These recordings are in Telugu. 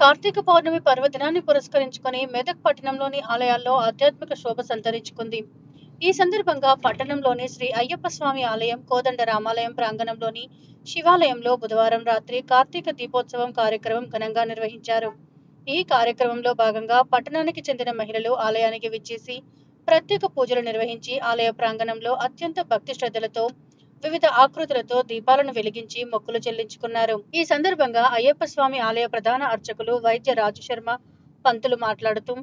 కార్తీక పౌర్ణమి పర్వదినాన్ని పురస్కరించుకొని మెదక్ పట్టణంలోని ఆలయాల్లో ఆధ్యాత్మిక శోభ సంతరించుకుంది. ఈ సందర్భంగా పట్టణంలోని శ్రీ అయ్యప్ప స్వామి ఆలయం, కోదండ రామాలయం ప్రాంగణంలోని శివాలయంలో బుధవారం రాత్రి కార్తీక దీపోత్సవం కార్యక్రమం ఘనంగా నిర్వహించారు. ఈ కార్యక్రమంలో భాగంగా పట్టణానికి చెందిన మహిళలు ఆలయానికి విచ్చేసి ప్రత్యేక పూజలు నిర్వహించి ఆలయ ప్రాంగణంలో అత్యంత భక్తి శ్రద్ధలతో వివిధ ఆకృతులతో దీపాలను వెలిగించి మొక్కులు చెల్లించుకున్నారు. ఈ సందర్భంగా అయ్యప్ప స్వామి ఆలయ ప్రధాన అర్చకులు వైద్య రాజు శర్మ పంతులు మాట్లాడుతూ,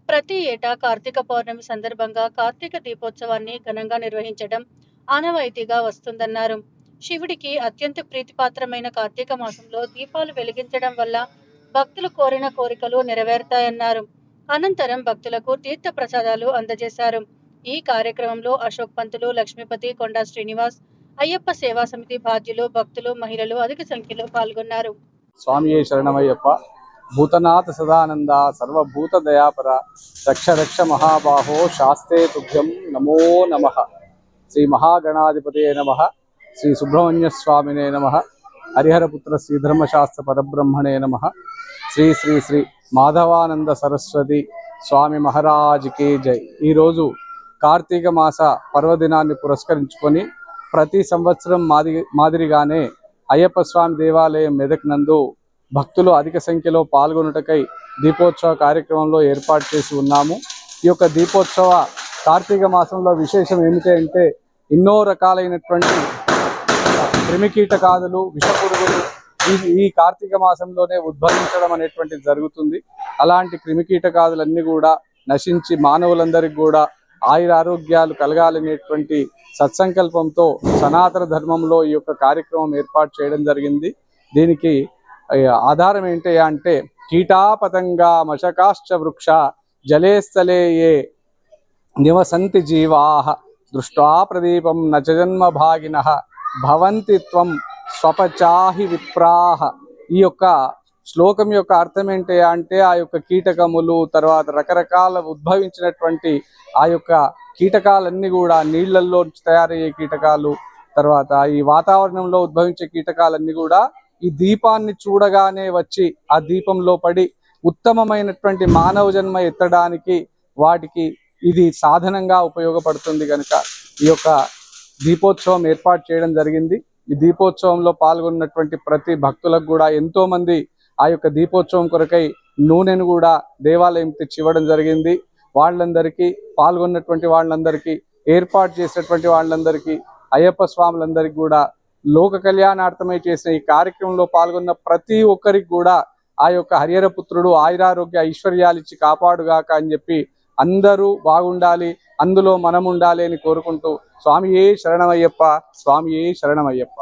ప్రతి ఏటా కార్తీక పౌర్ణమి సందర్భంగా కార్తీక దీపోత్సవాన్ని ఘనంగా నిర్వహించడం ఆనవాయితీగా వస్తుందన్నారు. శివుడికి అత్యంత ప్రీతిపాత్రమైన కార్తీక మాసంలో దీపాలు వెలిగించడం వల్ల భక్తులు కోరిన కోరికలు నెరవేరుతాయన్నారు. అనంతరం భక్తులకు తీర్థ ప్రసాదాలు అందజేశారు. ఈ కార్యక్రమంలో అశోక్ పంతులు, లక్ష్మీపతి, కొండా శ్రీనివాస్, అయ్యప్ప సేవా సమితి బాధ్యులు, భక్తులు, మహిళలు అధిక సంఖ్యలో పాల్గొన్నారు. స్వామి శరణమయ్యప్ప. భూతనాథ సదానంద, సర్వభూత దయాపర, రక్ష రక్ష మహాబాహో, శాస్తే తుభ్యం నమో నమః. శ్రీ మహాగణాధిపతే నమః. శ్రీ సుబ్రహ్మణ్య స్వామినే నమః. హరిహరపుత్ర శ్రీ ధర్మశాస్త్ర పరబ్రహ్మణే నమః. శ్రీ శ్రీ శ్రీ మాధవానంద సరస్వతి స్వామి మహారాజ్కి జై. ఈరోజు కార్తీక మాస పర్వదినాన్ని పురస్కరించుకొని ప్రతి సంవత్సరం మాదిరిగానే అయ్యప్ప స్వామి దేవాలయం మెదక్ నందు భక్తులు అధిక సంఖ్యలో పాల్గొనుటకై దీపోత్సవ కార్యక్రమంలో ఏర్పాటు చేసి ఉన్నాము. ఈ యొక్క దీపోత్సవ కార్తీక మాసంలో విశేషం ఏమిటి అంటే, ఎన్నో రకాలైనటువంటి క్రిమికీటకాదులు, విషపురుగులు ఈ కార్తీక మాసంలోనే ఉద్భవించడం అనేటువంటిది జరుగుతుంది. అలాంటి క్రిమికీటకాదులన్నీ కూడా నశించి మానవులందరికీ కూడా ఆయురారోగ్యాలు కలగాలనేటువంటి సత్సంకల్పంతో సనాతన ధర్మంలో ఈ యొక్క కార్యక్రమం ఏర్పాటు చేయడం జరిగింది. దీనికి ఆధారం ఏంటి అంటే, కీటాపతంగా మశకాశ్చ వృక్ష జలే స్థలే ఏ నివసంతి జీవాః దృష్ట్వా ప్రదీపం నచజన్మ భాగినః భవంతి త్వం స్వపచాహి విప్రాః. ఈ యొక్క శ్లోకం యొక్క అర్థం ఏంటి అంటే, ఆ యొక్క కీటకములు, తర్వాత రకరకాల ఉద్భవించినటువంటి ఆ యొక్క కీటకాలన్నీ కూడా నీళ్లలో తయారయ్యే కీటకాలు, తర్వాత ఈ వాతావరణంలో ఉద్భవించే కీటకాలన్నీ కూడా ఈ దీపాన్ని చూడగానే వచ్చి ఆ దీపంలో పడి ఉత్తమమైనటువంటి మానవ జన్మ ఎత్తడానికి వాటికి ఇది సాధనంగా ఉపయోగపడుతుంది. కనుక ఈ యొక్క దీపోత్సవం ఏర్పాటు చేయడం జరిగింది. ఈ దీపోత్సవంలో పాల్గొన్నటువంటి ప్రతి భక్తులకు కూడా ఎంతో మంది ఆ యొక్క దీపోత్సవం కొరకై నూనెను కూడా దేవాలయం తెచ్చి ఇవ్వడం జరిగింది. వాళ్ళందరికీ, పాల్గొన్నటువంటి వాళ్ళందరికీ, ఏర్పాటు చేసినటువంటి వాళ్ళందరికీ, అయ్యప్ప స్వాములందరికీ కూడా లోక కళ్యాణార్థమై చేసిన ఈ కార్యక్రమంలో పాల్గొన్న ప్రతి ఒక్కరికి కూడా ఆ యొక్క హరిహరపుత్రుడు ఆయురారోగ్య ఐశ్వర్యాలు ఇచ్చి కాపాడుగాక అని చెప్పి అందరూ బాగుండాలి, అందులో మనం ఉండాలి అని కోరుకుంటూ, స్వామియే శరణమయ్యప్ప, స్వామియే శరణమయ్యప్ప.